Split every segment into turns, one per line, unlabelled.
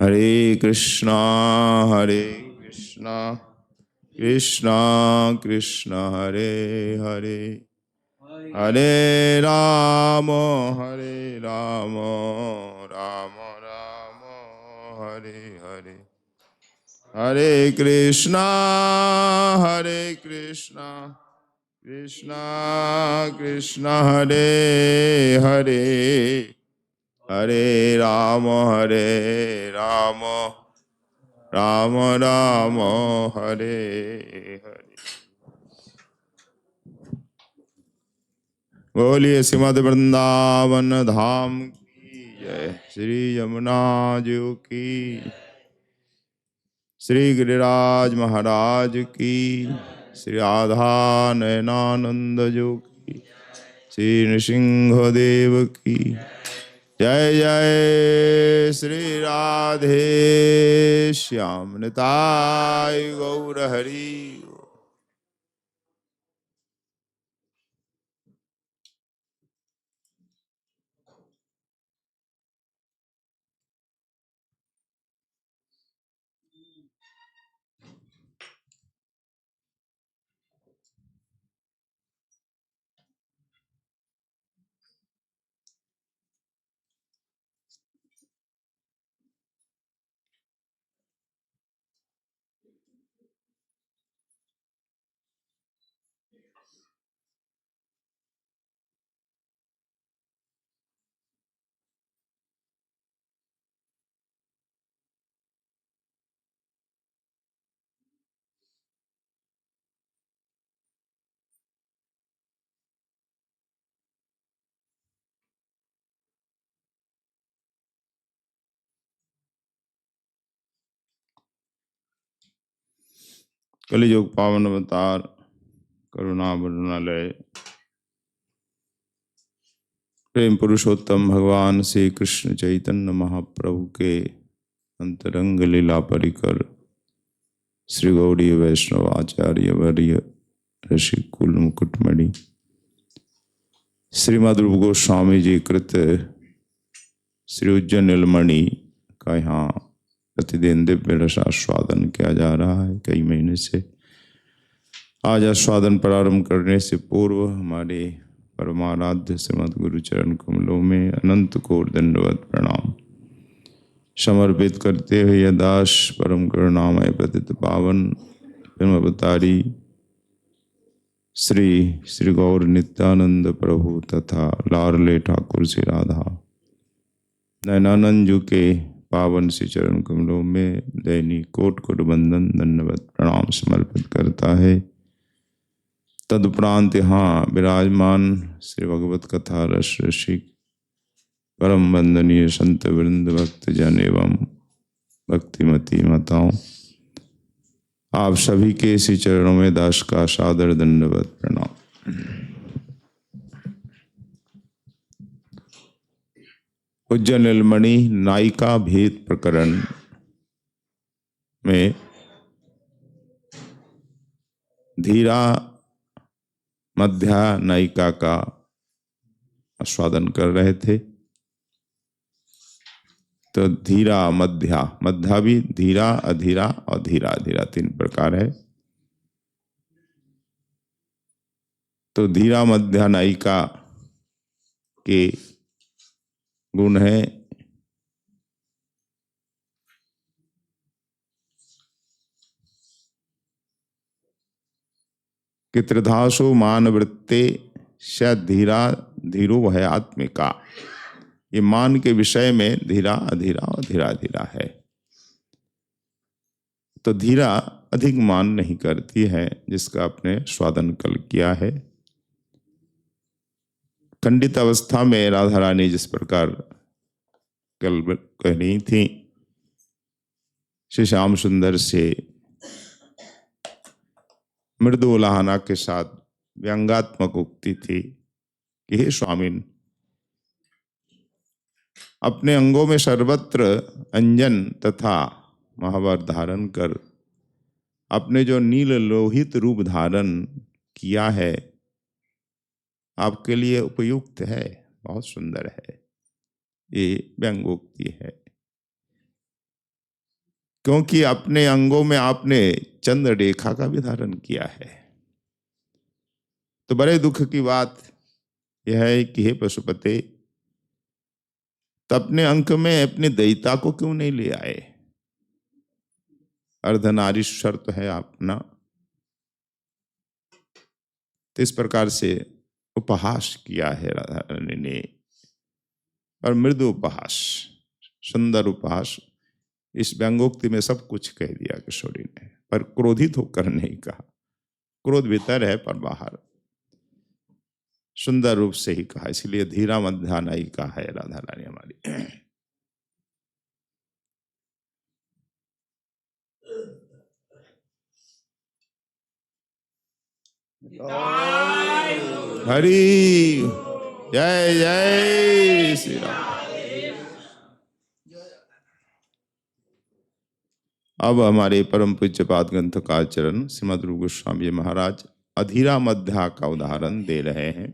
हरे कृष्णा कृष्णा कृष्णा हरे हरे, हरे राम राम राम हरे हरे, हरे कृष्णा कृष्णा कृष्णा हरे हरे, हरे राम राम राम हरे हरे। बोलिए श्रीमद् वृंदावन धाम की जय, श्री यमुना जी की, श्री गिरिराज महाराज की, श्री राधा नयनानंद जो की, श्री नृसिंह देव की जय जय, श्री राधे श्याम निताय गौर हरि। कलियुग पावन अवतार करुणा वरुणालय प्रेम पुरुषोत्तम भगवान श्री कृष्ण चैतन्य महाप्रभु के अंतरंग लीला परिकर श्री गौड़ी वैष्णव आचार्य वर्य ऋषि कुल मुकुटमणि श्रीमद् रूप गोस्वामी जी कृत श्री उज्जैन नीलमणि का यहाँ प्रतिदिन दिव्य रसास्वादन किया जा रहा है। कई महीने से आज आस्वादन प्रारंभ करने से पूर्व हमारे परमाराध्य श्रीमद् गुरुचरण कमलों में अनंत कोटि दंडवत प्रणाम समर्पित करते हुए यदाश परम करुणामय पतित पावन प्रेम अवतारी श्री श्री गौर नित्यानंद प्रभु तथा लाडले ठाकुर श्री राधा नयनानंद जी के पावन श्री चरण कमलों में दैनिक कोटि कोटि वंदन दंडवत प्रणाम समर्पित करता है। तदुपरांत यहाँ विराजमान श्री भगवत कथा रस रसिक परम वंदनीय संत वृंद भक्त जन एवं भक्तिमती माताओं, आप सभी के इसी चरणों में दास का सादर दंडवत प्रणाम। उज्जैन नीलमणि नायिका भेद प्रकरण में धीरा मध्या नायिका का आस्वादन कर रहे थे। तो धीरा मध्या, मध्या भी धीरा अधीरा और धीरा धीरा तीन प्रकार है। तो धीरा मध्या नायिका के गुण है कि त्रिधासो मान वृत्ते स धीरा धीरो है आत्मिका। ये मान के विषय में धीरा अधीरा और धीरा धीरा है। तो धीरा अधिक मान नहीं करती है, जिसका आपने स्वादन कल किया है। खंडित अवस्था में राधा रानी जिस प्रकार कल कह रही थी, श्री श्याम सुंदर से मृदु उलाहना के साथ व्यंगात्मक उक्ति थी कि हे स्वामिन, अपने अंगों में सर्वत्र अंजन तथा महावर धारण कर अपने जो नील लोहित रूप धारण किया है, आपके लिए उपयुक्त है, बहुत सुंदर है। ये व्यंगोक्ति है। क्योंकि अपने अंगों में आपने चंद्र रेखा का भी धारण किया है। तो बड़े दुख की बात यह है कि हे पशुपते, तो अपने अंक में अपने दैता को क्यों नहीं ले आए? अर्धनारीश्वर तो है अपना। तो इस प्रकार से उपहास किया है राधा रानी ने, और मृदु उपहास, सुंदर उपहास। इस व्यंगोक्ति में सब कुछ कह दिया किशोरी ने, पर क्रोधित होकर नहीं कहा। क्रोध भीतर है पर बाहर सुंदर रूप से ही कहा, इसलिए धीरा मध्या नायिका है राधा रानी हमारी। हरि जय जय श्री राम। अब हमारे परम पूज्य पाद ग्रंथकारचरण श्रीमद् रूप गोस्वामी महाराज अधीरा मध्या का उदाहरण दे रहे हैं।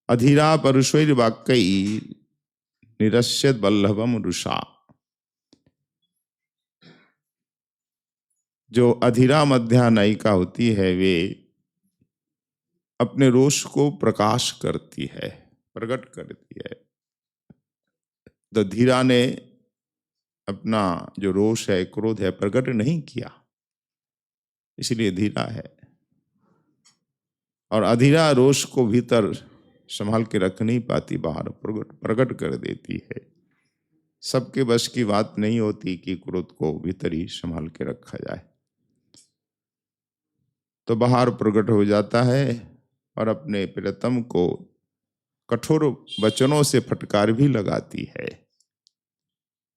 अधीरा परुषैर वाक्यैः निरस्यत वल्लभम रुषा। जो अधीरा मध्या नायिका होती है वे अपने रोष को प्रकाश करती है, प्रकट करती है। तो धीरा ने अपना जो रोष है, क्रोध है, प्रकट नहीं किया, इसलिए धीरा है। और अधीरा रोष को भीतर संभाल के रख नहीं पाती, बाहर प्रकट कर देती है। सबके बस की बात नहीं होती कि क्रोध को भीतर ही संभाल के रखा जाए, तो बाहर प्रकट हो जाता है और अपने प्रियतम को कठोर वचनों से फटकार भी लगाती है।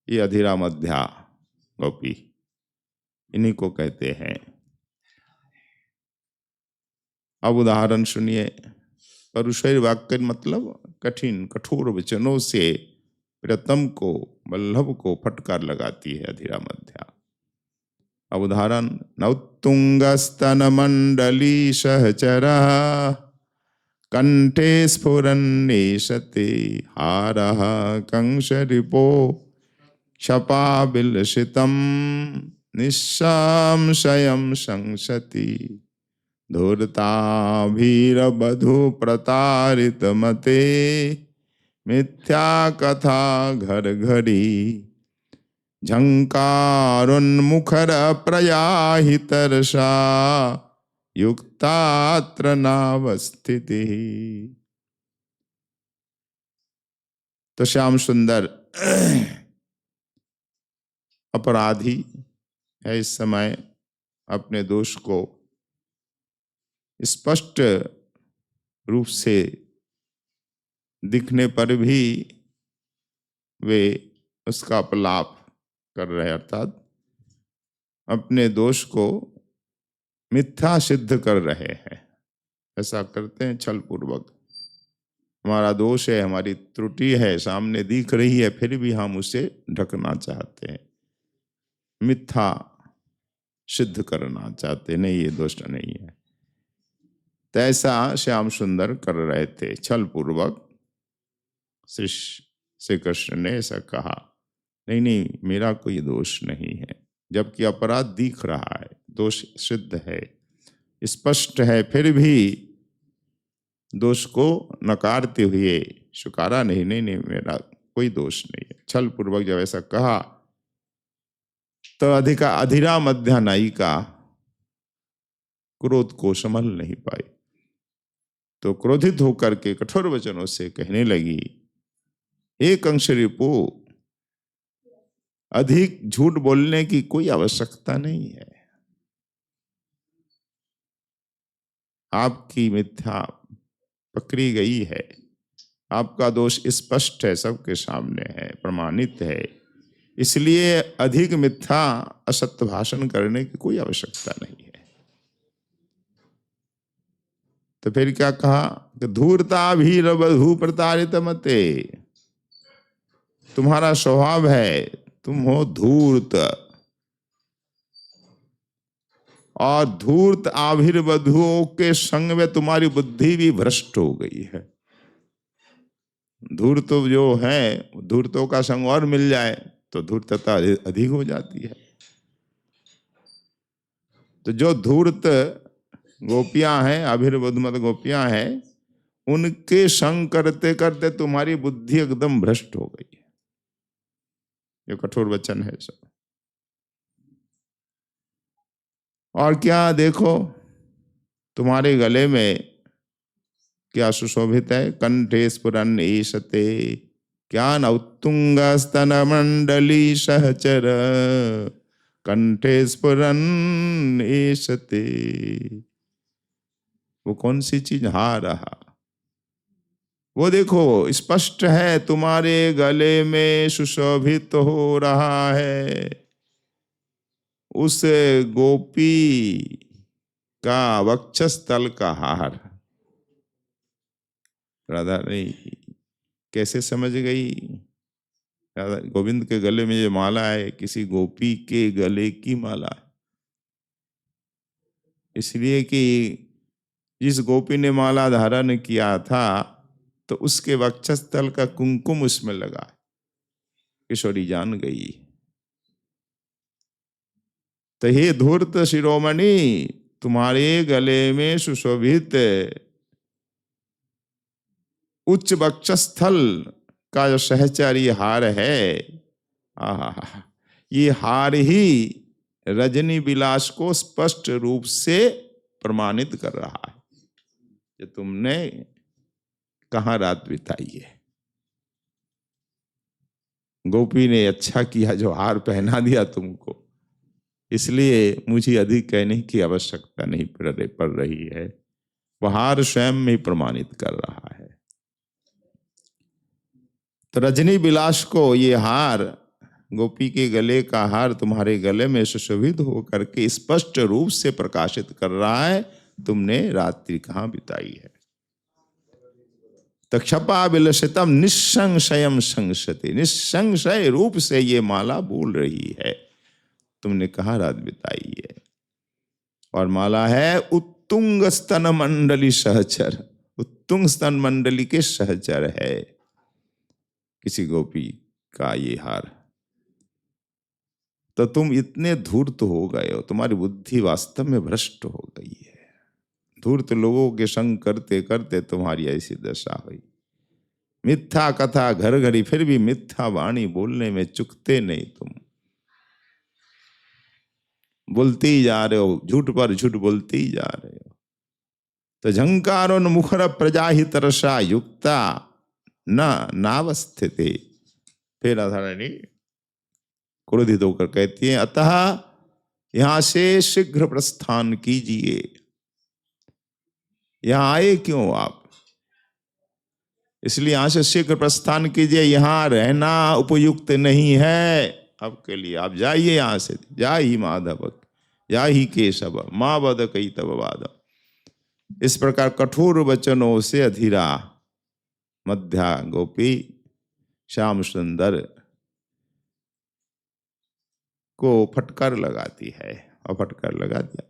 ये अधीरा मध्या गोपी, इन्हीं को कहते हैं। अब उदाहरण सुनिए। परुषैर वाक्य मतलब कठिन कठोर वचनों से प्रियतम को, वल्लभ को फटकार लगाती है अधीरा मध्या। अब उदाहरण, नौत्तुंगस्तन मंडली सहचरा कंठे स्फुरन्नेशते हारः कंसरिपो क्षपाबिलसितं निस्संशयं संसति धूर्ताभिरवधू प्रतारित मते मिथ्या कथा घर घड़ी झंकारोन्मुखर प्रयाहितर्षा युक्तात्र नावस्थिति। तो श्याम सुंदर अपराधी है, इस समय अपने दोष को स्पष्ट रूप से दिखने पर भी वे उसका अपलाप कर रहे, अर्थात अपने दोष को मिथ्या सिद्ध कर रहे हैं। ऐसा करते हैं छल पूर्वक। हमारा दोष है, हमारी त्रुटि है, सामने दिख रही है, फिर भी हम उसे ढकना चाहते हैं, मिथ्या सिद्ध करना चाहते, नहीं ये दोष नहीं है। तो ऐसा श्याम सुंदर कर रहे थे छल पूर्वक। श्री कृष्ण ने ऐसा कहा, नहीं नहीं मेरा कोई दोष नहीं है, जबकि अपराध दिख रहा है, दोष सिद्ध है, स्पष्ट है, फिर भी दोष को नकारते हुए स्वीकारा नहीं, नहीं नहीं मेरा कोई दोष नहीं है। छल पूर्वक जब ऐसा कहा तो अधीरा मध्या नायिका क्रोध को संभल नहीं पाई, तो क्रोधित होकर के कठोर वचनों से कहने लगी, हे कंसरिपो, अधिक झूठ बोलने की कोई आवश्यकता नहीं है। आपकी मिथ्या पकड़ी गई है, आपका दोष स्पष्ट है, सबके सामने है, प्रमाणित है, इसलिए अधिक मिथ्या असत्य भाषण करने की कोई आवश्यकता नहीं है। तो फिर क्या कहा कि धूर्ताभिरवधू प्रतारित मते, तुम्हारा स्वभाव है, तुम हो धूर्त, और धूर्त आभिर्वधुओं के संग में तुम्हारी बुद्धि भी भ्रष्ट हो गई है। धूर्त जो है, धूर्तों का संग और मिल जाए तो धूर्तता अधिक हो जाती है। तो जो धूर्त गोपियां हैं, अभिर्बुद्धमत गोपियां हैं, उनके संग करते करते तुम्हारी बुद्धि एकदम भ्रष्ट हो गई है। ये कठोर वचन है सब। और क्या देखो, तुम्हारे गले में क्या सुशोभित है? कंठे स्फुरन् ईशते क्या न उत्तुंग स्तन मंडली सहचर, कंठे स्फुरन् ईशते। वो कौन सी चीज? हार रहा। वो देखो स्पष्ट है, तुम्हारे गले में सुशोभित हो रहा है उस गोपी का वक्षस्थल का हार। राधा नहीं कैसे समझ गई? राधा गोविंद के गले में ये माला है, किसी गोपी के गले की माला है। इसलिए कि जिस गोपी ने माला धारण किया था तो उसके वक्षस्थल का कुंकुम उसमें लगा। किशोरी जान गई। तो हे धूर्त शिरोमणि, तुम्हारे गले में सुशोभित उच्च वक्षस्थल का जो सहचरी हार है, आहा, ये हार ही रजनी विलास को स्पष्ट रूप से प्रमाणित कर रहा है कि तुमने कहाँ रात बिताई है। गोपी ने अच्छा किया जो हार पहना दिया तुमको, इसलिए मुझे अधिक कहने की आवश्यकता नहीं पड़ रही है। वह हार स्वयं में ही प्रमाणित कर रहा है। तो रजनी विलास को ये हार, गोपी के गले का हार तुम्हारे गले में सुशोभित होकर के स्पष्ट रूप से प्रकाशित कर रहा है तुमने रात्रि कहाँ बिताई है। तो क्षपा विलसितम निस्संशयम संशति, निस्संशय रूप से ये माला बोल रही है तुमने कहाँ रात बिताई है। और माला है उत्तुंग स्तन मंडली सहचर, उत्तुंग स्तन मंडली के सहचर है किसी गोपी का ये हार। तो तुम इतने धूर्त हो गए हो, तुम्हारी बुद्धि वास्तव में भ्रष्ट हो गई है। धूर्त लोगों के संग करते करते तुम्हारी ऐसी दशा हुई। मिथ्या कथा घर घड़ी, फिर भी मिथ्या वाणी बोलने में चुकते नहीं। तुम बोलते ही जा रहे हो, झूठ पर झूठ बोलते ही जा रहे हो। तो झंकारोन मुखर प्रजा ही तरसा युक्ता न नावस्थिते। फिर राधा रानी क्रोधित होकर कहती है, अतः यहां से शीघ्र प्रस्थान कीजिए। यहां आए क्यों आप? इसलिए यहां से शीघ्र प्रस्थान कीजिए, यहां रहना उपयुक्त नहीं है आपके लिए। आप जाइए यहां से। जा ही माधव जा ही केशव माँ बद कई तब वाद। इस प्रकार कठोर वचनों से अधीरा मध्या गोपी श्याम सुंदर को फटकार लगाती है, और फटकार लगा दिया।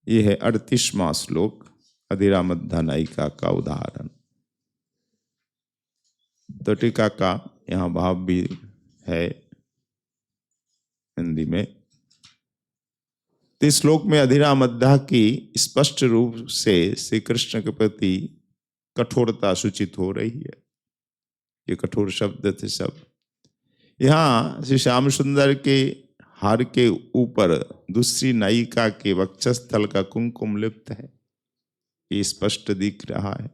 यह है 38वां श्लोक अधीरा मध्या नायिका का उदाहरण। तो टीका का यहाँ भाव भी है हिंदी में। इस श्लोक में अधीरा मध्या की स्पष्ट रूप से श्री कृष्ण के प्रति कठोरता सूचित हो रही है। ये कठोर शब्द थे सब। यहाँ श्री श्याम सुंदर के हार के ऊपर दूसरी नायिका के वक्षस्थल का कुमकुम लिप्त है, ये स्पष्ट दिख रहा है।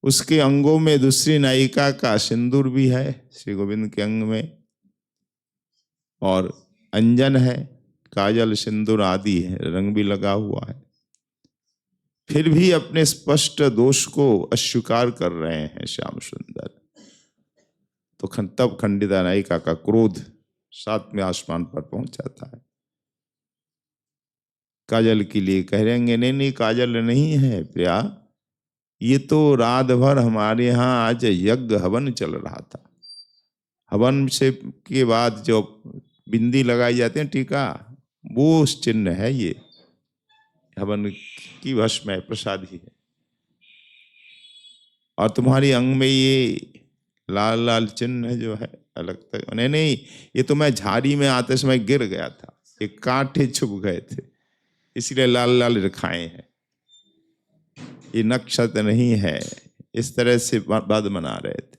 उसके अंगों में दूसरी नायिका का सिंदूर भी है श्री गोविंद के अंग में, और अंजन है, काजल सिंदूर आदि है, रंग भी लगा हुआ है। फिर भी अपने स्पष्ट दोष को अस्वीकार कर रहे हैं श्याम सुंदर। तो तब खंडिता नायिका का क्रोध 7वें आसमान पर पहुंच जाता है। काजल के लिए कह रहेंगे, नहीं नहीं काजल नहीं है प्रिया, ये तो रात भर हमारे यहाँ आज यज्ञ हवन चल रहा था। हवन से के बाद जो बिंदी लगाई जाती है टीका, वो उस चिन्ह है। ये हवन की भस्म है, प्रसाद ही है। और तुम्हारी अंग में ये लाल लाल चिन्ह जो है अलग तक, नहीं नहीं, ये तो मैं झाड़ी में आते समय गिर गया था, ये कांटे चुभ गए थे इसलिए लाल लाल रेखाएं हैं, ये नक्षत्र नहीं है। इस तरह से बात बना रहे थे।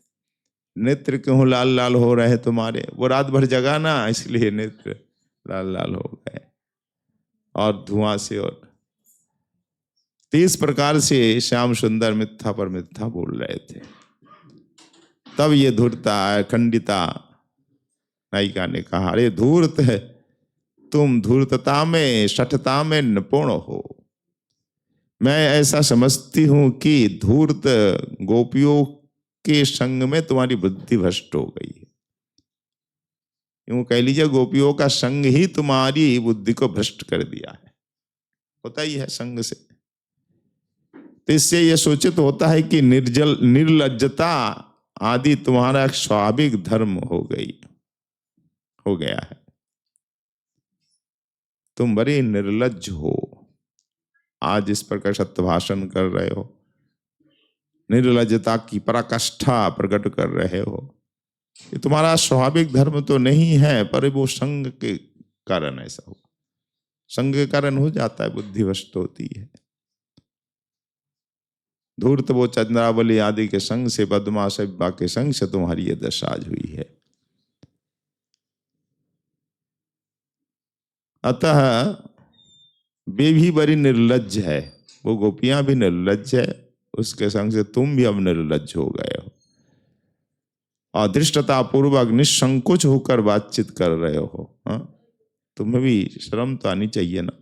नेत्र क्यों लाल लाल हो रहे हैं तुम्हारे? वो रात भर जगा ना, इसलिए नेत्र लाल लाल हो गए और धुआं से। और 30 प्रकार से श्याम सुंदर मिथ्या पर मिथ्या बोल रहे थे। तब ये धूर्ता खंडिता नायिका ने कहा, अरे धूर्त है, तुम धूर्तता में शठता में निपुण हो। मैं ऐसा समझती हूं कि धूर्त गोपियों के संग में तुम्हारी बुद्धि भ्रष्ट हो गई है। यूं कह लीजिए गोपियों का संग ही तुम्हारी बुद्धि को भ्रष्ट कर दिया है, होता ही है संग से। तो इससे यह सूचित होता है कि निर्लज्जता आदि तुम्हारा एक स्वाभाविक धर्म हो गया है। तुम बड़े निर्लज्ज हो, आज इस प्रकार सत्य भाषण कर रहे हो, निर्लज्जता की पराकाष्ठा प्रकट कर रहे हो। ये तुम्हारा स्वाभाविक धर्म तो नहीं है, पर वो संग के कारण ऐसा हो, संग के कारण हो जाता है, बुद्धिवश होती है। धूर्त वो चंद्रावली आदि के संग से, बदमाश के संग से तुम्हारी ये दशा आज हुई है। अतः वे भी बड़ी निर्लज्ज है, वो गोपियां भी निर्लज्ज है, उसके संग से तुम भी अब निर्लज्ज हो गए हो। अधृष्टता पूर्वक निसंकोच होकर बातचीत कर रहे हो। हाँ, तुम्हें भी शर्म तो आनी चाहिए ना।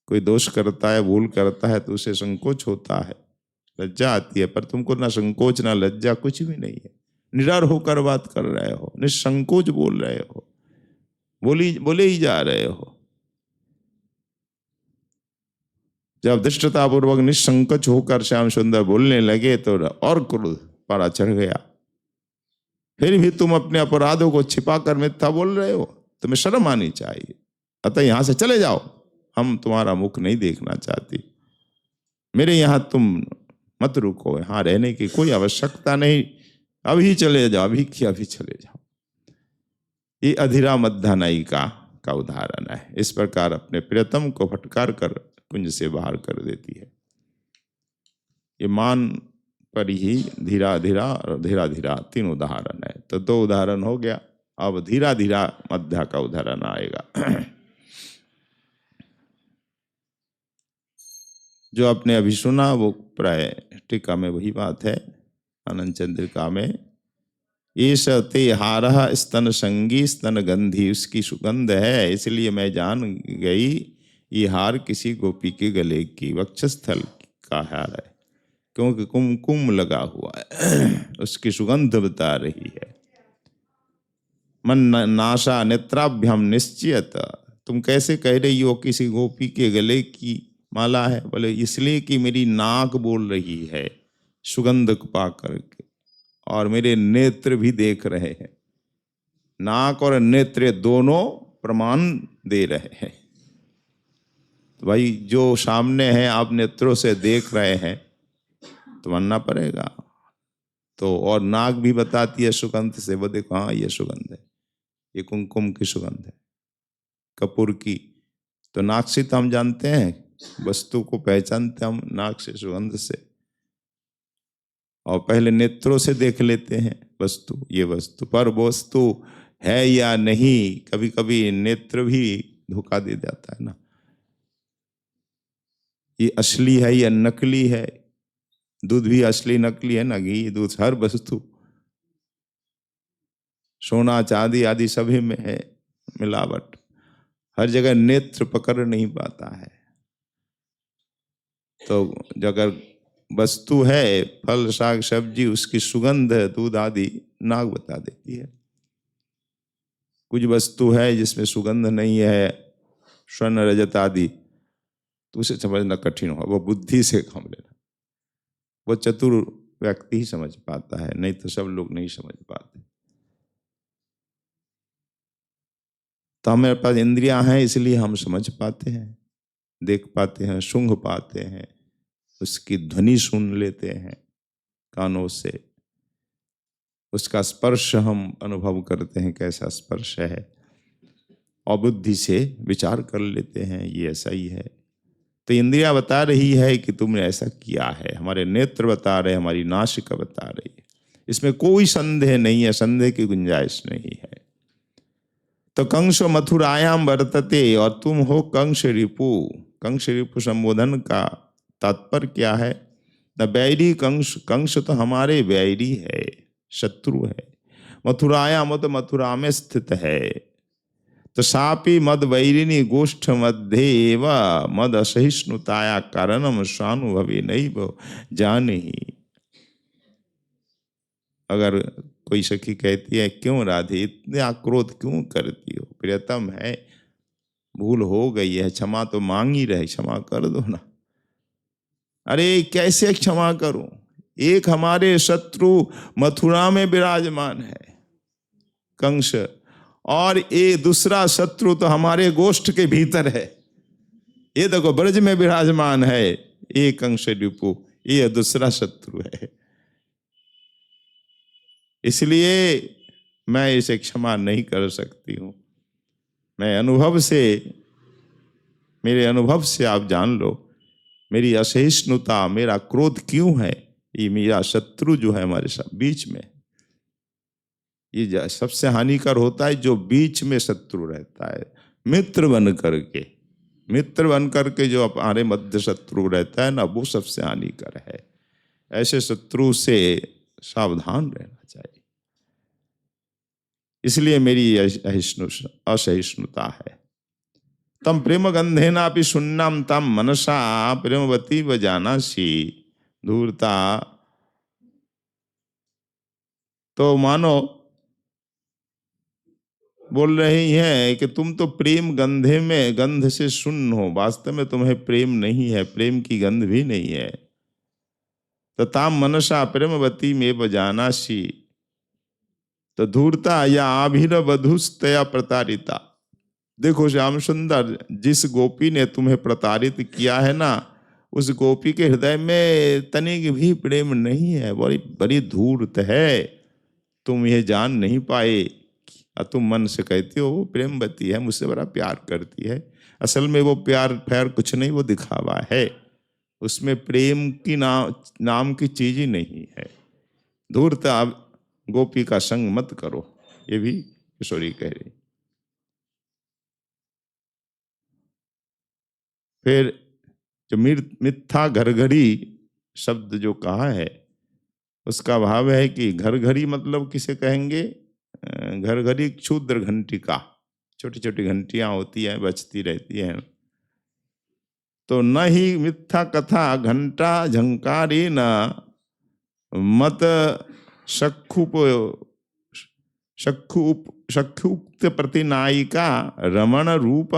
कोई दोष करता है, भूल करता है तो उसे संकोच होता है, लज्जा आती है, पर तुमको ना संकोच ना लज्जा, कुछ भी नहीं है। निडर होकर बात कर रहे हो, निसंकोच बोल रहे हो, बोले ही जा रहे हो। जब धृष्टतापूर्वक निसंकोच होकर श्याम सुंदर बोलने लगे तो और क्रोध पारा चढ़ गया। फिर भी तुम अपने अपराधों को छिपाकर मिथ्या बोल रहे हो, तुम्हें शर्म आनी चाहिए। अतः यहां से चले जाओ, हम तुम्हारा मुख नहीं देखना चाहती। मेरे यहां तुम मत रुको, यहां रहने की कोई आवश्यकता नहीं, अभी चले जाओ, अभी की अभी चले जाओ। ये अधीरा मध्या नायिका का उदाहरण है। इस प्रकार अपने प्रियतम को फटकार कर कुंज से बाहर कर देती है। ये मान पर ही धीरा धीरा और धीरा धीरा 3 उदाहरण है। तो 2 उदाहरण हो गया, अब धीरा धीरा मध्या का उदाहरण आएगा। जो आपने अभी सुना वो प्राय टीका में वही बात है, आनंद चंद्रिका में। ईश ते हारह स्तन संगी स्तन गंधी, उसकी सुगंध है, इसलिए मैं जान गई ये हार किसी गोपी के गले की वक्षस्थल का हार है, क्योंकि कुमकुम लगा हुआ है, उसकी सुगंध बता रही है। मन नाशा नेत्राभ्यम निश्चित, तुम कैसे कह रही हो किसी गोपी के गले की माला है? बोले इसलिए कि मेरी नाक बोल रही है सुगंध पा करके, और मेरे नेत्र भी देख रहे हैं। नाक और नेत्र दोनों प्रमाण दे रहे हैं। तो भाई जो सामने है आप नेत्रों से देख रहे हैं तो मानना पड़ेगा। तो और नाक भी बताती है सुगंध से, वो देखो हाँ ये सुगंध है, ये कुमकुम की सुगंध है, कपूर की। तो नाक से तो हम जानते हैं, वस्तु को पहचानते हम नाक से, सुगंध से, और पहले नेत्रों से देख लेते हैं वस्तु, ये वस्तु। पर वस्तु है या नहीं, कभी कभी नेत्र भी धोखा दे जाता है ना, ये असली है या नकली है। दूध भी असली नकली है ना, घी दूध, हर वस्तु, सोना चांदी आदि सभी में है मिलावट, हर जगह नेत्र पकड़ नहीं पाता है। तो अगर वस्तु है, फल साग सब्जी, उसकी सुगंध दूध आदि नाक बता देती है। कुछ वस्तु है जिसमें सुगंध नहीं है, स्वर्ण रजत आदि, तो उसे समझना कठिन होगा, वो बुद्धि से काम लेना, वो चतुर व्यक्ति ही समझ पाता है, नहीं तो सब लोग नहीं समझ पाते। तो हमारे पास इंद्रियां हैं इसलिए हम समझ पाते हैं, देख पाते हैं, सूंघ पाते हैं, उसकी ध्वनि सुन लेते हैं, कानों से उसका स्पर्श हम अनुभव करते हैं, कैसा स्पर्श है, और बुद्धि से विचार कर लेते हैं ये ऐसा ही है। तो इंद्रियां बता रही है कि तुमने ऐसा किया है, हमारे नेत्र बता रहे, हमारी नासिका बता रही है, इसमें कोई संदेह नहीं है, संदेह की गुंजाइश नहीं है। तो कंस मथुरायाम वर्तते, और तुम हो कंस रिपु। कंस रिपु संबोधन का तात्पर्य क्या है? न बैरी कंस, कंस तो हमारे बैरी है, शत्रु है। मथुरायाम तो मथुरा में स्थित है। तो सापी मद वैरिणी गोष्ठ मध्य एव मद असहिष्णुताया कारणम स्वानुभवी नहीं वो जाने ही। अगर कोई सखी कहती है, क्यों राधे इतना क्रोध क्यों करती हो, प्रियतम है, भूल हो गई है, क्षमा तो मांग ही रहे, क्षमा कर दो ना। अरे कैसे क्षमा करूं, एक हमारे शत्रु मथुरा में विराजमान है कंस, और ये दूसरा शत्रु तो हमारे गोष्ठ के भीतर है। ये देखो ब्रज में विराजमान है ये कंस रिपु, ये दूसरा शत्रु है। इसलिए मैं इसे क्षमा नहीं कर सकती हूं। मैं अनुभव से, मेरे अनुभव से आप जान लो मेरी असहिष्णुता, मेरा क्रोध क्यों है। ये मेरा शत्रु जो है हमारे साथ बीच में, ये सबसे हानिकर होता है जो बीच में शत्रु रहता है। मित्र बन करके, मित्र बन करके जो हमारे मध्य शत्रु रहता है ना, वो सबसे हानिकर है। ऐसे शत्रु से सावधान रहना चाहिए। इसलिए मेरी असहिष्णुता है। तम प्रेम गंधेना भी शून्यम तम मनसा प्रेमवती व जानासी धूर्ता। तो मानो बोल रही हैं कि तुम तो प्रेम गंधे में, गंध से शून्य हो, वास्तव में तुम्हें प्रेम नहीं है, प्रेम की गंध भी नहीं है। तताम मनसा प्रेमवती में बजानासी। तो धूर्ता या आभिर वधुस्तया प्रतारिता। देखो श्याम सुंदर, जिस गोपी ने तुम्हें प्रतारित किया है ना, उस गोपी के हृदय में तनिक भी प्रेम नहीं है, बड़ी बड़ी धूर्त है, तुम ये जान नहीं पाए। तुम मन से कहती हो वो प्रेमवती है, मुझसे बड़ा प्यार करती है, असल में वो प्यार फैर कुछ नहीं, वो दिखावा है, उसमें प्रेम की नाम की चीज ही नहीं है। धूर्त गोपी का संग मत करो, ये भी किशोरी कह रही। फिर जो मिथ्या घरघरी शब्द जो कहा है, उसका भाव है कि घर घरी मतलब किसे कहेंगे? घर घरी क्षुद्र घंटिका, छोटी छोटी घंटियां होती हैं, बजती रहती हैं। तो न ही मिथ्या कथा घंटा झंकारी न मत सख्युक्त प्रतिनायिका रमण रूप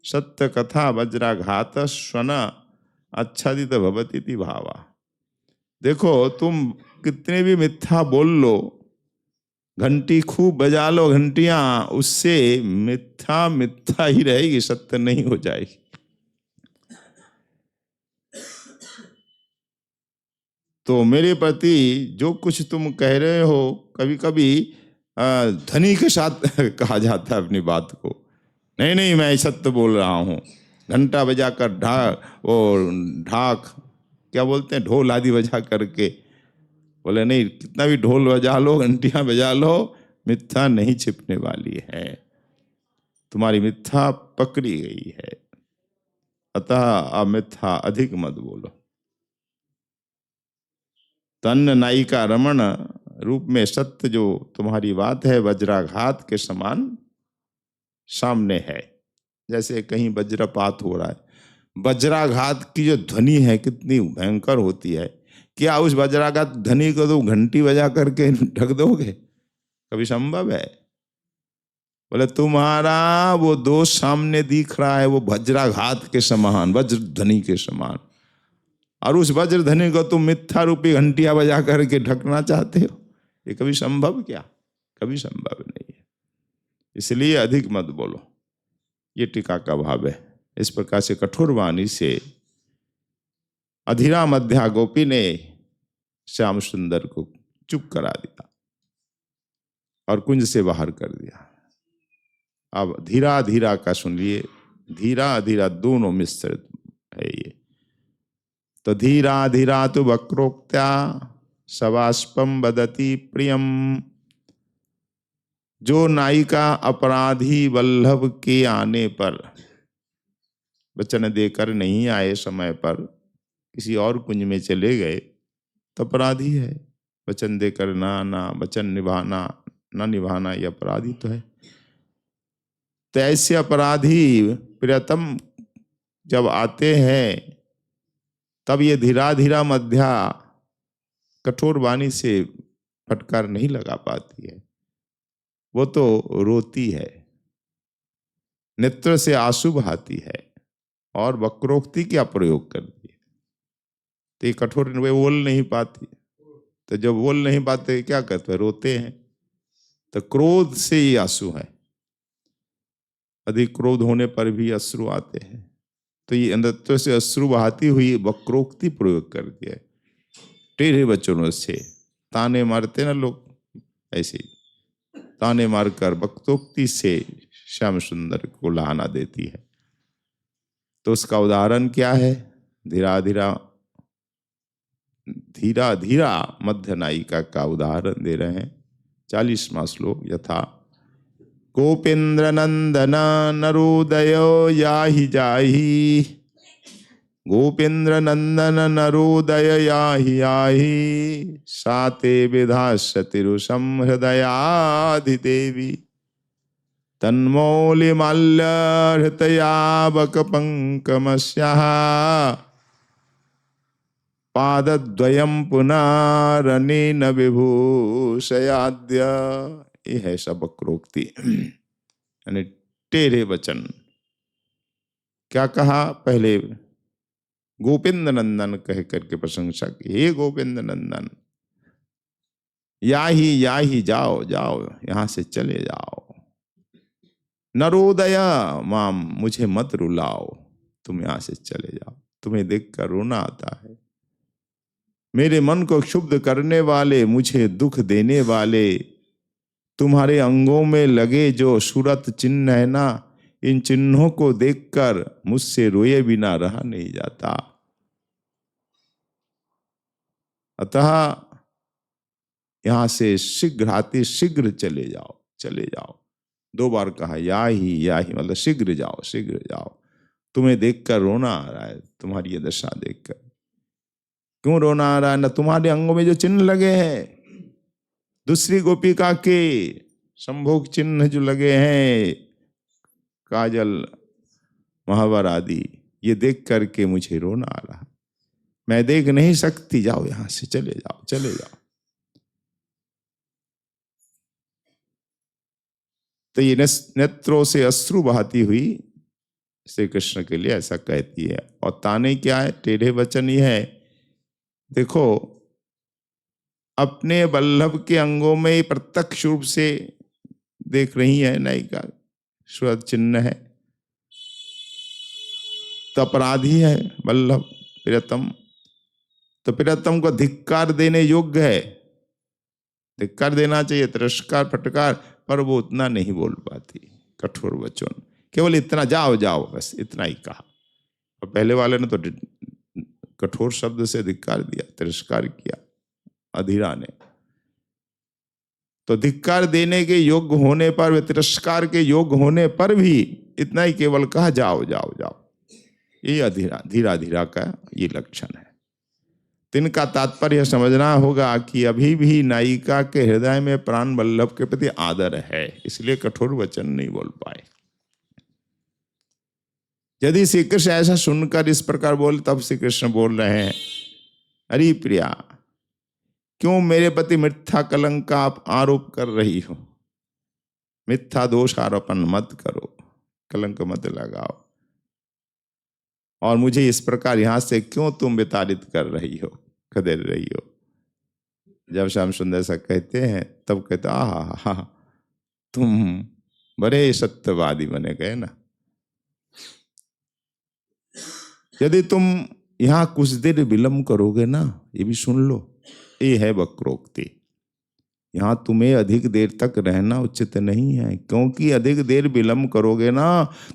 सत्य कथा वज्राघात स्वन आच्छादित भवती भावा। देखो तुम कितने भी मिथ्या बोल लो, घंटी खूब बजा लो घंटियां, उससे मिथ्या मिथ्या ही रहेगी, सत्य नहीं हो जाएगी। तो मेरे प्रति जो कुछ तुम कह रहे हो, कभी कभी धनी के साथ कहा जाता है अपनी बात को, नहीं नहीं मैं सत्य बोल रहा हूँ। घंटा बजाकर ढाक क्या बोलते हैं, ढोल आदि बजा करके बोले नहीं, कितना भी ढोल बजा लो, घंटियां बजा लो, मिथ्या नहीं छिपने वाली है, तुम्हारी मिथ्या पकड़ी गई है। अतः अमिथ्या अधिक मत बोलो। तन्न नायिका रमण रूप में सत्य जो तुम्हारी बात है वज्राघात के समान सामने है। जैसे कहीं वज्रपात हो रहा है, वज्राघात की जो ध्वनि है कितनी भयंकर होती है, क्या उस वज्राघात ध्वनि को तुम घंटी बजा करके ढक दोगे? कभी संभव है? बोले तुम्हारा वो दोष सामने दिख रहा है, वो वज्राघात के समान, वज्र ध्वनि के समान, और उस वज्र ध्वनि को तुम मिथ्या रूपी घंटियां बजा करके ढकना चाहते हो? ये कभी संभव? क्या कभी संभव नहीं है। इसलिए अधिक मत बोलो, ये टीका का भाव है। इस प्रकार से कठोर वाणी से अधीरा मध्या गोपी ने श्याम सुंदर को चुप करा दिया और कुंज से बाहर कर दिया। अब धीरा धीरा का सुनिए, धीरा धीरा दोनों मिश्रित है ये। तो धीरा धीरा तो वक्रोक्त्या सवाष्पम वदति प्रियम। जो नायिका अपराधी वल्लभ के आने पर वचन देकर नहीं आए, समय पर किसी और कुंज में चले गए, तो अपराधी है। वचन देकर ना आना, वचन निभाना ना निभाना, ये अपराधी तो है। तो ऐसे अपराधी प्रियतम जब आते हैं तब ये धीरा धीरा मध्या कठोर वाणी से फटकार नहीं लगा पाती है, वो तो रोती है, नेत्र से आंसू बहाती है और वक्रोक्ति का प्रयोग करती है। तो ये कठोर वे बोल नहीं पाती, तो जब बोल नहीं पाते क्या करते हैं, रोते हैं। तो क्रोध से ये आंसू है, अधिक क्रोध होने पर भी अश्रु आते हैं। तो ये नेत्र से अश्रु बहाती हुई वक्रोक्ति प्रयोग करती है, टेढ़े वचनों से ताने मारते ना लोग, ऐसे ताने मारकर वक्रोक्ति से श्याम सुंदर को लहाना देती है। तो उसका उदाहरण क्या है? धीरा धीरा धीरा धीरा मध्य नायिका का उदाहरण दे रहे हैं। 40वां श्लोक। यथा गोपेन्द्र नंदन नरोदयो याहि जाहि, गोपेन्द्र नंदन नरोदय याहि याहि, साते विधास्यतिरुषं हृदयाधिदेवी, तन्मौलिमाल्य हृतयावक पंकमस्याः, पादद्वयं पुनरनेन विभूषयाद्य। ये है सब वक्रोक्ति, यानी टेढ़े वचन। क्या कहा? पहले गोविंद नंदन कह करके प्रशंसा की, हे गोविंद नंदन, या ही जाओ जाओ, यहां से चले जाओ। नरोदय माम, मुझे मत रुलाओ, तुम यहां से चले जाओ, तुम्हें देखकर रोना आता है। मेरे मन को क्षुब्ध करने वाले, मुझे दुख देने वाले तुम्हारे अंगों में लगे जो सूरत चिन्ह है ना, इन चिन्हों को देखकर मुझसे रोए बिना रहा नहीं जाता। अतः यहां से शीघ्र आते शीघ्र चले जाओ, चले जाओ। 2 बार कहा, या ही मतलब शीघ्र जाओ, शीघ्र जाओ। तुम्हें देखकर रोना आ रहा है, तुम्हारी ये दशा देखकर। क्यों रोना आ रहा है? ना तुम्हारे अंगों में जो चिन्ह लगे हैं, दूसरी गोपिका के संभोग चिन्ह जो लगे हैं, काजल महावर आदि, ये देख करके मुझे रोना आ रहा, मैं देख नहीं सकती, जाओ यहां से, चले जाओ, चले जाओ। तो ये नेत्रों से अश्रु बहाती हुई श्री कृष्ण के लिए ऐसा कहती है। और ताने क्या है? टेढ़े वचन ही है। देखो, अपने वल्लभ के अंगों में प्रत्यक्ष रूप से देख रही है नायिका, सूरत चिन्ह है, तो अपराधी है वल्लभ प्रियतम। तो प्रियतम को धिक्कार देने योग्य है, धिक्कार देना चाहिए, तिरस्कार फटकार, पर वो उतना नहीं बोल पाती, कठोर वचन, केवल इतना जाओ जाओ, बस इतना ही कहा। और पहले वाले ने तो कठोर शब्द से धिक्कार दिया, तिरस्कार किया अधीरा ने। तो धिक्कार देने के योग्य होने पर, वे तिरस्कार के योग्य होने पर भी इतना ही केवल कहा, जाओ जाओ जाओ। ये अधीरा, धीरा धीरा का ये लक्षण है। तिनका तात्पर्य समझना होगा कि अभी भी नायिका के हृदय में प्राण वल्लभ के प्रति आदर है, इसलिए कठोर वचन नहीं बोल पाए। यदि श्री कृष्ण ऐसा सुनकर इस प्रकार बोले, तब श्री कृष्ण बोल रहे हैं, अरे प्रिया, क्यों मेरे प्रति मिथ्या कलंक का आप आरोप कर रही हो? मिथ्या दोष आरोपण मत करो, कलंक मत लगाओ। और मुझे इस प्रकार यहां से क्यों तुम विताड़ित कर रही हो, खदेड़ रही हो? जब श्याम सुंदर ऐसा कहते हैं, तब कहते, आहा, तुम बड़े सत्यवादी बने गए ना। यदि तुम यहां कुछ देर विलंब करोगे ना, ये भी सुन लो, ये है वक्रोक्ति। यहाँ तुम्हें अधिक देर तक रहना उचित नहीं है, क्योंकि अधिक देर विलंब करोगे ना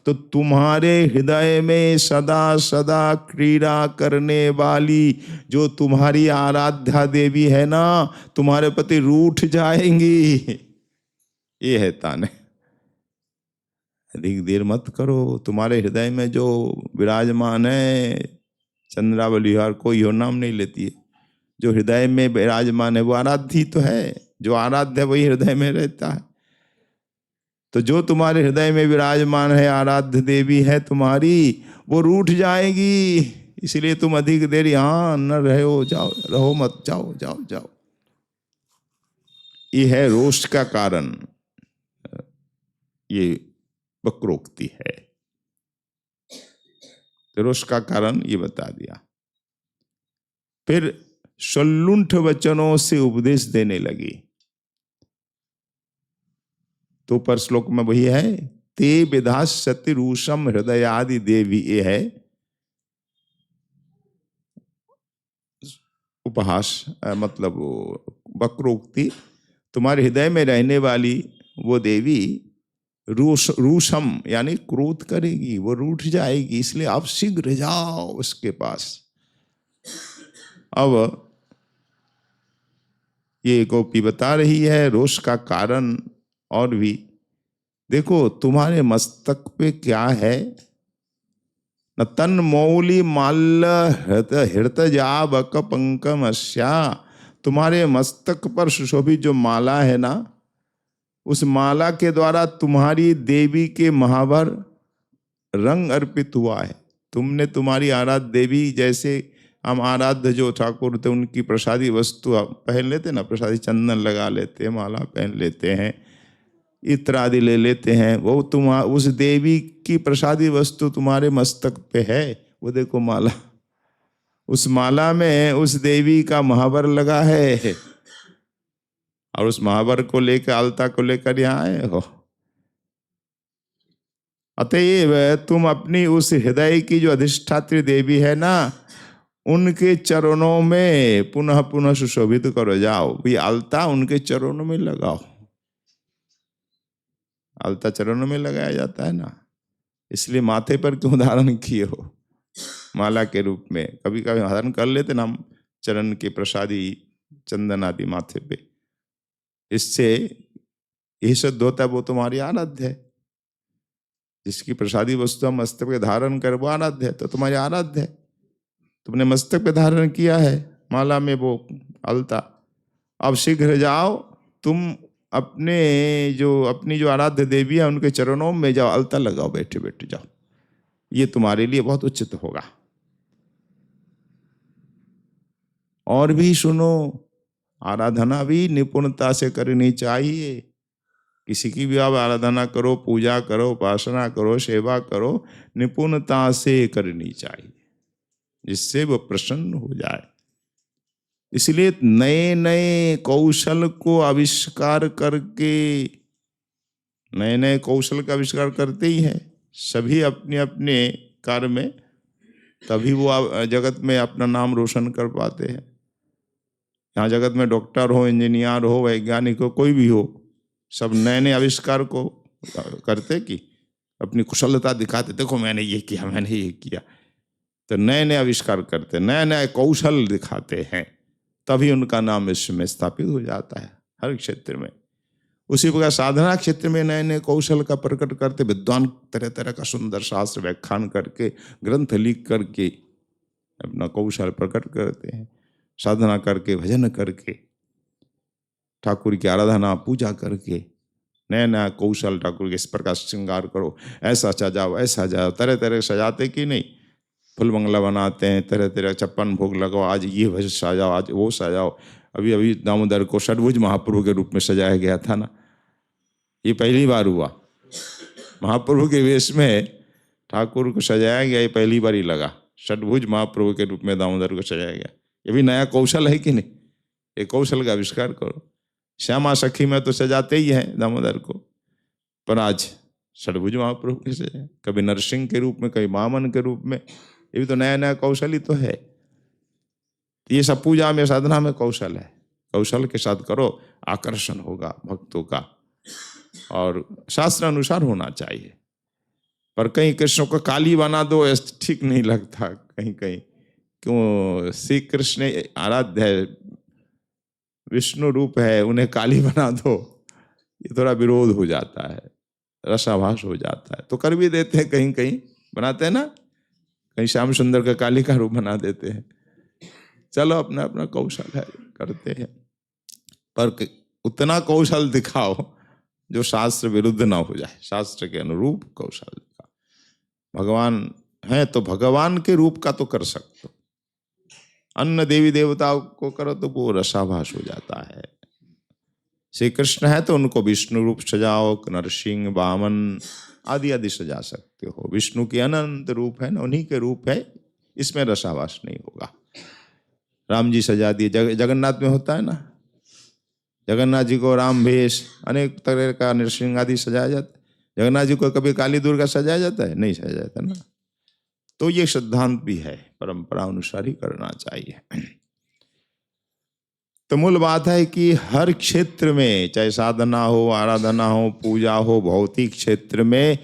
तो तुम्हारे हृदय में सदा सदा क्रीड़ा करने वाली जो तुम्हारी आराध्या देवी है ना, तुम्हारे प्रति रूठ जाएंगी। ये है ताने। अधिक देर मत करो। तुम्हारे हृदय में जो विराजमान है, चंद्रावली हर कोई हो नाम नहीं लेती है, जो हृदय में विराजमान है वो आराध्य तो है। जो आराध्य वही हृदय में रहता है। तो जो तुम्हारे हृदय में विराजमान है, आराध्य देवी है तुम्हारी, वो रूठ जाएगी। इसलिए तुम अधिक देर यहाँ न रहो, जाओ, रहो मत, जाओ जाओ जाओ। ये है रोष का कारण, ये वक्रोक्ति है। तो रोष का कारण ये बता दिया। फिर सल्लुंठ वचनों से उपदेश देने लगी। तो पर श्लोक में वही है, ते विधास्यति रूषम हृदयादि देवी। ये है उपहास, मतलब वक्रोक्ति। तुम्हारे हृदय में रहने वाली वो देवी रूषम यानी क्रोध करेगी, वो रूठ जाएगी, इसलिए आप शीघ्र जाओ उसके पास। अब ये गोपी बता रही है रोष का कारण। और भी देखो, तुम्हारे मस्तक पे क्या है, न तन मौली माल्य हृतजावक पंकमस्या। तुम्हारे मस्तक पर सुशोभित जो माला है ना, उस माला के द्वारा तुम्हारी देवी के महावर रंग अर्पित हुआ है। तुमने तुम्हारी आराध्य देवी, जैसे हम आराध्य जो ठाकुर थे उनकी प्रसादी वस्तु पहन लेते ना, प्रसादी चंदन लगा लेते हैं, माला पहन लेते हैं, इत्र आदि ले लेते हैं, वो तुम उस देवी की प्रसादी वस्तु तुम्हारे मस्तक पे है। वो देखो माला, उस माला में उस देवी का महावर लगा है, और उस महावर को लेकर, अलता को लेकर यहाँ आए हो। अतएव तुम अपनी उस हृदय की जो अधिष्ठात्री देवी है ना, उनके चरणों में पुनः पुनः सुशोभित करो। जाओ, ये अलता उनके चरणों में लगाओ। अलता चरणों में लगाया जाता है ना, इसलिए माथे पर क्यों धारण किए हो माला के रूप में? कभी कभी धारण कर लेते ना हम चरण के प्रसादी चंदन आदि माथे पे, इससे यही सिद्ध होता है वो तुम्हारी आराध्य है। जिसकी प्रसादी वस्तु हम मस्तक पे धारण कर, वो आराध्य है, तो तुम्हारी आराध्य है। तुमने मस्तक पे धारण किया है माला में वो अलता। अब शीघ्र जाओ, तुम अपनी जो आराध्य देवी है उनके चरणों में जाओ, अलता लगाओ, बैठे बैठे जाओ, ये तुम्हारे लिए बहुत उचित होगा। और भी सुनो, आराधना भी निपुणता से करनी चाहिए। किसी की भी आप आराधना करो, पूजा करो, उपासना करो, सेवा करो, निपुणता से करनी चाहिए, जिससे वो प्रसन्न हो जाए। इसलिए नए नए कौशल को आविष्कार करके, नए नए कौशल का आविष्कार करते ही हैं सभी अपने अपने कार्य में, तभी वो जगत में अपना नाम रोशन कर पाते हैं। यहाँ जगत में डॉक्टर हो, इंजीनियर हो, वैज्ञानिक हो, कोई भी हो, सब नए नए आविष्कार को करते कि अपनी कुशलता दिखाते, देखो मैंने ये किया, मैंने ये किया। तो नए नए आविष्कार करते, नए नए कौशल दिखाते हैं, तभी उनका नाम विश्व में स्थापित हो जाता है हर क्षेत्र में। उसी प्रकार साधना क्षेत्र में नए नए कौशल का प्रकट करते, विद्वान तरह तरह का सुंदर शास्त्र व्याख्यान करके, ग्रंथ लिख करके अपना कौशल प्रकट करते हैं। साधना करके, भजन करके, ठाकुर की आराधना पूजा करके, नया नया कौशल ठाकुर के इस प्रकार श्रृंगार करो, ऐसा सजाओ, ऐसा जाओ, तरह तरह सजाते कि नहीं, फुल बंगला बनाते हैं, तरह तरह 56 भोग लगाओ, आज ये भजन सजाओ, आज वो सजाओ। अभी अभी दामोदर को षडभुज महाप्रभु के रूप में सजाया गया था ना, ये पहली बार हुआ। महाप्रभु के वेश में ठाकुर को सजाया गया, ये पहली बार ही लगा। षडभुज महाप्रभु के रूप में दामोदर को सजाया गया, ये भी नया कौशल है कि नहीं? ये कौशल का आविष्कार करो। श्यामा सखी में तो सजाते ही हैं दामोदर को, पर आज षडभुज महाप्रभु के सजाए, कभी नरसिंह के रूप में, कभी वामन के रूप में, ये भी तो नया नया कौशल ही तो है। ये सब पूजा में साधना में कौशल है, कौशल के साथ करो, आकर्षण होगा भक्तों का, और शास्त्र अनुसार होना चाहिए। पर कहीं कृष्ण को काली बना दो, ऐसा ठीक नहीं लगता कहीं कहीं। क्यों? श्री कृष्ण आराध्य है, विष्णु रूप है, उन्हें काली बना दो, ये थोड़ा विरोध हो जाता है, रसाभास हो जाता है। तो कर भी देते हैं, कहीं कहीं बनाते हैं ना, कहीं श्याम सुंदर का काली का रूप बना देते हैं। चलो अपना अपना कौशल है, करते हैं, पर उतना कौशल दिखाओ जो शास्त्र विरुद्ध ना हो जाए, शास्त्र के अनुरूप कौशल दिखाओ। भगवान है तो भगवान के रूप का तो कर सकते हो, अन्य देवी देवताओं को करो तो वो रसाभास हो जाता है। श्री कृष्ण है तो उनको विष्णु रूप सजाओ, नरसिंह, वामन आदि आदि सजा सकते हो। विष्णु के अनंत रूप है ना, उन्हीं के रूप है, इसमें रसाभास नहीं होगा। राम जी सजा दिए, जगन्नाथ में होता है ना, जगन्नाथ जी को राम भेष, अनेक तरह का नरसिंह आदि सजाया जाता है। जगन्नाथ जी को कभी काली दुर्गा सजाया जाता है? नहीं सजाया जाता ना। तो ये सिद्धांत भी है, परंपरा अनुसार ही करना चाहिए। तो मूल बात है कि हर क्षेत्र में, चाहे साधना हो, आराधना हो, पूजा हो, भौतिक क्षेत्र में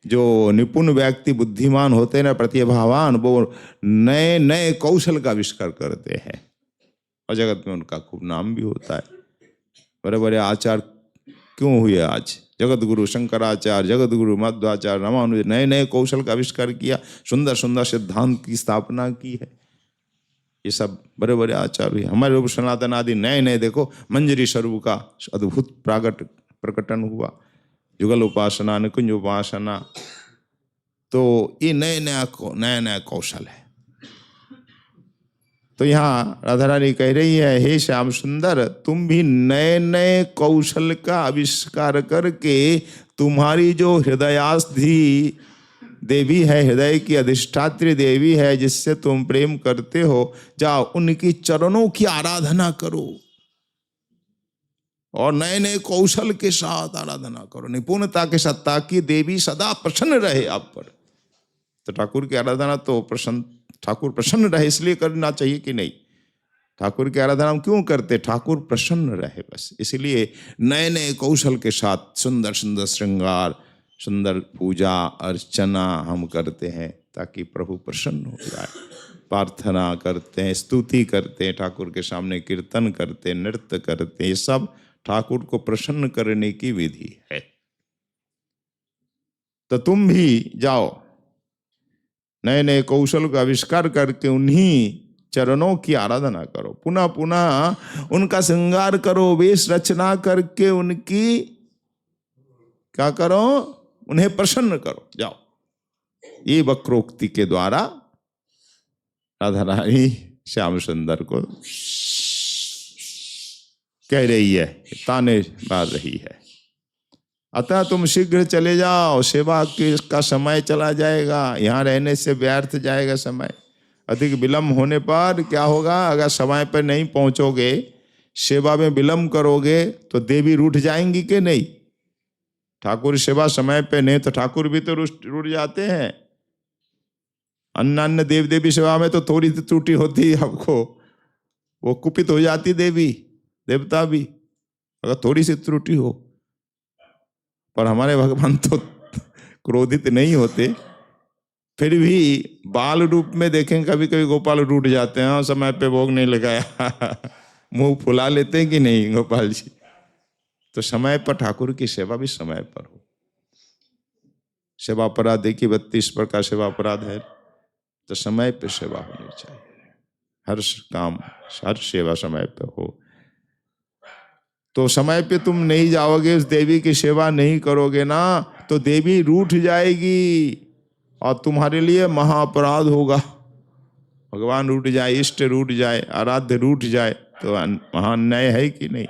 जो निपुण व्यक्ति, बुद्धिमान होते हैं ना, प्रतिभावान, वो नए नए कौशल का आविष्कार करते हैं, और जगत में उनका खूब नाम भी होता है। बड़े बड़े आचार्य क्यों हुए आज? जगत गुरु शंकराचार्य, जगत गुरु मध्वाचार्य, रामानुज, नए नए कौशल का आविष्कार किया, सुंदर सुंदर सिद्धांत की स्थापना की है। ये सब बड़े बड़े आचार्य, हमारे रूप सनातन आदि नए नए, देखो मंजरी स्वरूप का अद्भुत प्रकटन हुआ, युगल उपासना, निकुंज उपासना, तो ये नया नया कौशल है। तो यहाँ राधा रानी कह रही है, हे श्याम सुंदर, तुम भी नए नए कौशल का आविष्कार करके, तुम्हारी जो हृदयास्थि देवी है, हृदय की अधिष्ठात्री देवी है, जिससे तुम प्रेम करते हो, जाओ उनकी चरणों की आराधना करो, और नए नए कौशल के साथ आराधना करो, निपुणता के साथ, ताकि देवी सदा प्रसन्न रहे आप पर। तो ठाकुर की आराधना तो ठाकुर प्रसन्न रहे इसलिए करना चाहिए कि नहीं? ठाकुर की आराधना हम क्यों करते? ठाकुर प्रसन्न रहे बस, इसलिए नए नए कौशल के साथ सुंदर सुंदर श्रृंगार, सुंदर पूजा अर्चना हम करते हैं, ताकि प्रभु प्रसन्न हो जाए। प्रार्थना करते हैं, स्तुति करते हैं, ठाकुर के सामने कीर्तन करते हैं, नृत्य करते हैं, ये सब ठाकुर को प्रसन्न करने की विधि है। तो तुम भी जाओ, नए नए कौशल का आविष्कार करके उन्हीं चरणों की आराधना करो, पुनः पुनः उनका श्रृंगार करो, वेश रचना करके उनकी क्या करो? उन्हें प्रसन्न करो, जाओ। ये वक्रोक्ति के द्वारा राधा रानी श्याम सुंदर को कह रही है, ताने मार रही है। अतः तुम शीघ्र चले जाओ, सेवा का समय चला जाएगा, यहाँ रहने से व्यर्थ जाएगा समय। अधिक विलम्ब होने पर क्या होगा? अगर समय पर नहीं पहुंचोगे, सेवा में विलम्ब करोगे, तो देवी रूठ जाएंगी कि नहीं? ठाकुर सेवा समय पे नहीं तो ठाकुर भी तो रूठ जाते हैं। अन्य देव देवी सेवा में तो थोड़ी सी त्रुटि होती है आपको, वो कुपित हो जाती देवी देवता भी, अगर थोड़ी सी त्रुटि हो। पर हमारे भगवान तो क्रोधित नहीं होते, फिर भी बाल रूप में देखें, कभी कभी गोपाल रूठ जाते हैं, समय पे भोग नहीं लगाया मुंह फुला लेते हैं कि नहीं गोपाल जी? तो समय पर ठाकुर की सेवा भी समय पर हो। सेवा अपराध देखिए 32 प्रकार सेवा अपराध है, तो समय पे सेवा होनी चाहिए, हर काम हर सेवा समय पे हो। तो समय पे तुम नहीं जाओगे, उस देवी की सेवा नहीं करोगे ना, तो देवी रूठ जाएगी और तुम्हारे लिए महाअपराध होगा। भगवान रूठ जाए, इष्ट रूठ जाए, आराध्य रूठ जाए, तो महान्याय है कि नहीं?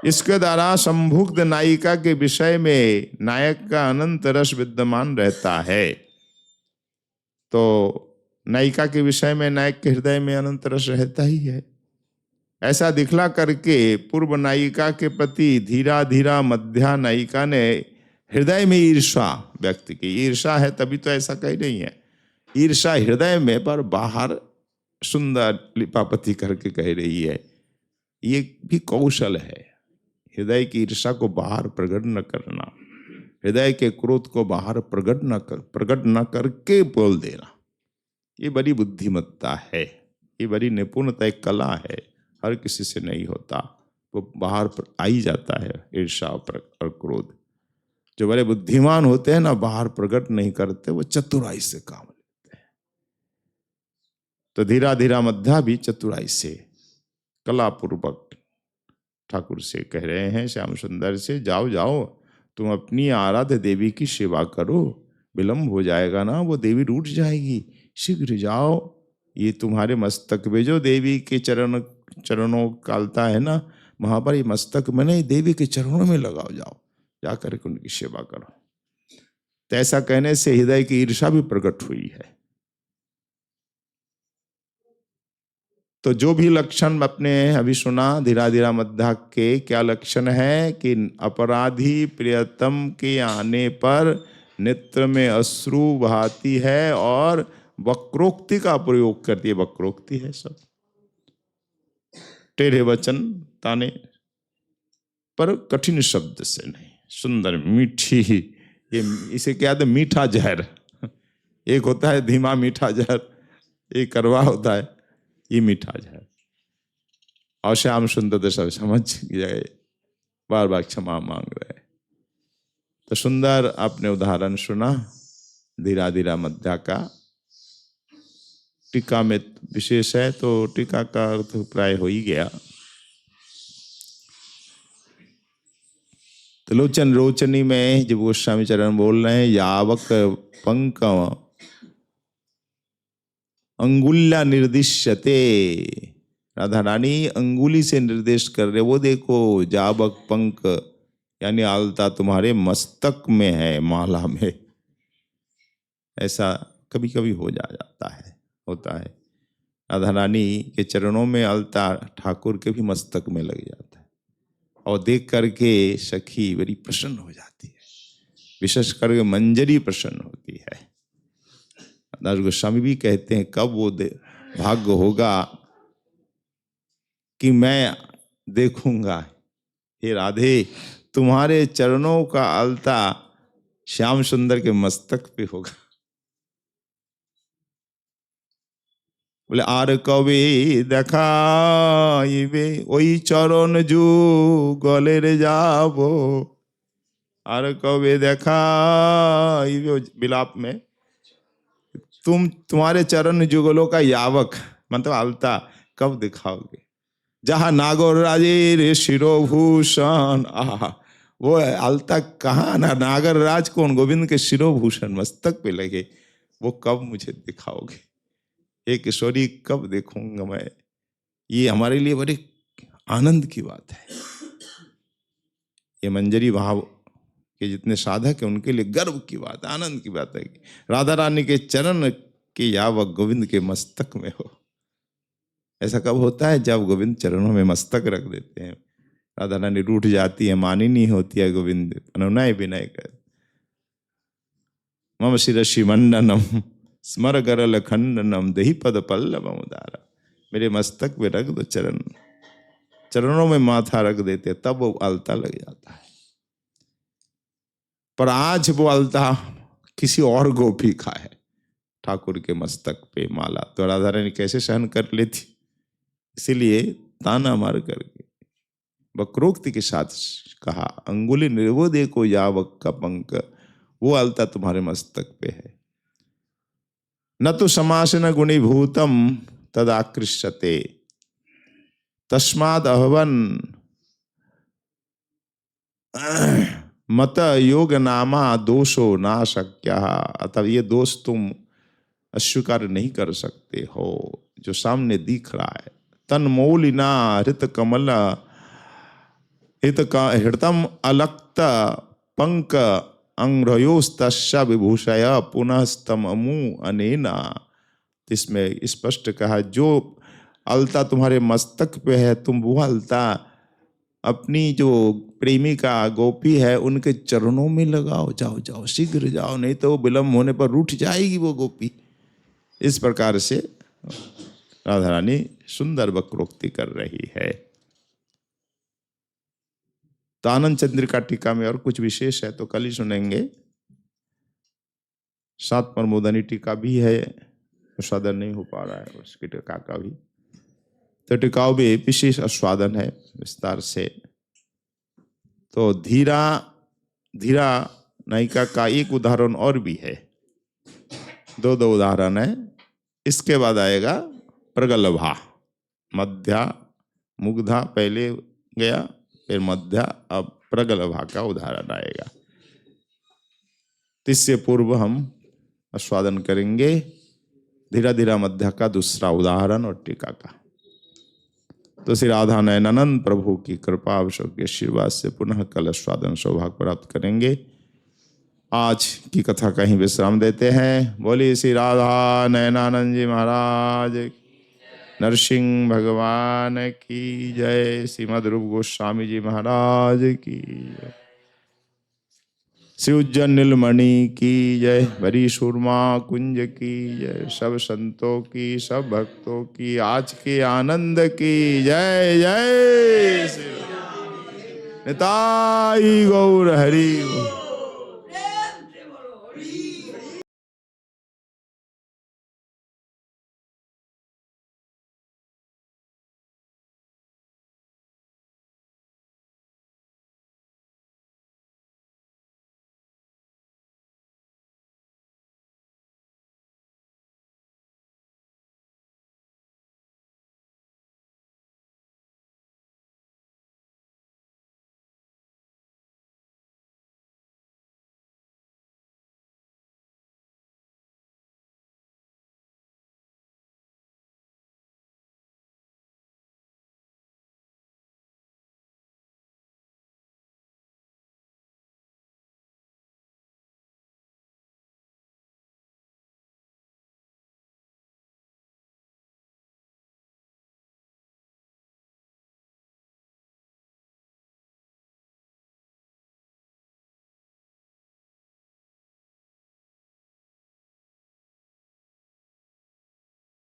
इसके द्वारा संभुक्त नायिका के विषय में नायक का अनंत रस विद्यमान रहता है। तो नायिका के विषय में नायक के हृदय में अनंत रस रहता ही है। ऐसा दिखला करके पूर्व नायिका के प्रति धीरा धीरा मध्या नायिका ने हृदय में ईर्षा व्यक्त की। ईर्षा है तभी तो ऐसा कहीं नहीं है, ईर्षा हृदय में, पर बाहर सुंदर लिपापति करके कह रही है। ये भी कौशल है, हृदय की ईर्ष्या को बाहर प्रकट न करना, हृदय के क्रोध को बाहर प्रकट न करके बोल देना। ये बड़ी बुद्धिमत्ता है, ये बड़ी निपुणता, एक कला है, हर किसी से नहीं होता। वो बाहर आ ही जाता है ईर्ष्या और क्रोध। जो बड़े बुद्धिमान होते हैं ना, बाहर प्रकट नहीं करते, वो चतुराई से काम लेते हैं। तो धीरा धीरा मध्या भी चतुराई से, कलापूर्वक ठाकुर से कह रहे हैं, श्याम सुंदर से, जाओ जाओ तुम अपनी आराध्य देवी की सेवा करो, विलंब हो जाएगा ना, वो देवी रूठ जाएगी, शीघ्र जाओ। ये तुम्हारे मस्तक में जो देवी के चरणों का अलता है ना, वहां पर ये मस्तक में नहीं, देवी के चरणों में लगाओ, जाओ जाकर के उनकी सेवा करो। तो ऐसा कहने से हृदय की ईर्ष्या भी प्रकट हुई है। तो जो भी लक्षण अपने अभी सुना धीरा धीरा मध्या के, क्या लक्षण है कि अपराधी प्रियतम के आने पर नेत्र में अश्रु बहाती है और वक्रोक्ति का प्रयोग करती है। वक्रोक्ति है सब, टेढ़े वचन ताने, पर कठिन शब्द से नहीं, सुंदर मीठी। ये इसे क्या है, मीठा जहर। एक होता है धीमा मीठा जहर, एक कड़वा होता है, ये मीठा जहर। और श्याम सुंदर सब समझ गए, बार बार क्षमा मांग रहे। तो सुंदर आपने उदाहरण सुना धीरा धीरा मध्या का। टीका में विशेष है, तो टीका का अर्थ प्राय हो ही गया। तो लोचन रोचनी में जब गोस्वामी चरण बोल रहे हैं, यावक पंक अंगुल्या निर्दिश्यते, राधा रानी अंगुली से निर्देश कर रहे, वो देखो जावक पंक, यानी आलता तुम्हारे मस्तक में है, माला में। ऐसा कभी कभी हो जाता है, होता है। राधा रानी के चरणों में अलता ठाकुर के भी मस्तक में लग जाता है, और देख करके सखी बड़ी प्रसन्न हो जाती है, विशेष करके मंजरी प्रसन्न होती है। दास गोस्वामी भी कहते हैं, कब वो भाग्य होगा कि मैं देखूंगा हे राधे तुम्हारे चरणों का अलता श्याम सुंदर के मस्तक पे होगा। बोले आर कवि देखाइबे ओई चरण जू गले रे जाबो, आर कवि देखाइबे विलाप में, तुम्हारे चरण जुगलों का यावक मतलब अलता कब दिखाओगे, जहां नागौर राजे रे शिरोभूषण। आहा, वो अलता कहाँ ना, नागर राज कौन, गोविंद के शिरोभूषण मस्तक पे लगे, वो कब मुझे दिखाओगे, ये किशोरी कब देखूंगा मैं। ये हमारे लिए बड़े आनंद की बात है। ये मंजरी भाव के जितने साधक हैं उनके लिए गर्व की बात, आनंद की बात है कि राधा रानी के चरण के यावक गोविंद के मस्तक में हो। ऐसा कब होता है, जब गोविंद चरणों में मस्तक रख देते हैं, राधा रानी रूठ जाती है, मानी नहीं होती है, गोविंद अनुनय विनय कर मम शिरसि मंडनम स्मर गरल खंडनम देहि पद पल्लवम उदारा, मेरे मस्तक पे रख दो चरण, चरणों में माथा रख देते, तब वो अलता लग जाता है। पर आज वो अलता किसी और गोपी का है, ठाकुर के मस्तक पे माला, तो राधा रानी कैसे सहन कर लेती, इसीलिए ताना मार करके वक्रोक्ति के साथ कहा, अंगुली निर्वो देखो यावक का पंक, वो अलता तुम्हारे मस्तक पे है। न तो समासन गुणीभूतम तदाकृष्यते तस्माद अहवन मत योग नामा दोषो ना शक्य, अतः ये दोष तुम अस्वीकार नहीं कर सकते हो जो सामने दिख रहा है। तन्मौलिना हृत कमल हृतम अलक्त पंक अंग्रयोस्तस्या विभूषय पुनः स्तम अमु अनेना। इसमें स्पष्ट कहा, जो अलता तुम्हारे मस्तक पे है, तुम वो अलता अपनी जो प्रेमिका गोपी है उनके चरणों में लगाओ, जाओ जाओ शीघ्र जाओ, नहीं तो विलम्ब होने पर रूठ जाएगी वो गोपी। इस प्रकार से राधा रानी सुंदर वक्रोक्ति कर रही है। तो आनंद चंद्रिका टीका में और कुछ विशेष है तो कल ही सुनेंगे। सात प्रमोदनी टीका भी है, आस्वादन नहीं हो पा रहा है उसकी टीका का भी, तो टीकाओं भी विशेष आस्वादन है विस्तार से। तो धीरा धीरा नायिका का एक उदाहरण और भी है, दो उदाहरण है। इसके बाद आएगा प्रगल्भा, मध्या मुग्धा पहले गया, फिर मध्या, अब प्रगल्भा का उदाहरण आएगा। इससे पूर्व हम आस्वादन करेंगे धीरा धीरा मध्या का दूसरा उदाहरण और टीका का। तो श्री राधा नयनानंद प्रभु की कृपा अवसर के आशीर्वाद से पुनः कल आस्वादन सौभाग्य प्राप्त करेंगे। आज की कथा कहीं विश्राम देते हैं। बोलिए श्री राधा नयनानंद जी महाराज, नरसिंह भगवान की जय, श्रीमद् रूप गोस्वामी जी महाराज की जय, श्री उज्जैन नीलमणि की जय, बड़ी सुरमा कुंज की जय, सब संतों की, सब भक्तों की, आज के आनंद की जय जय श्री निताई गौर हरि।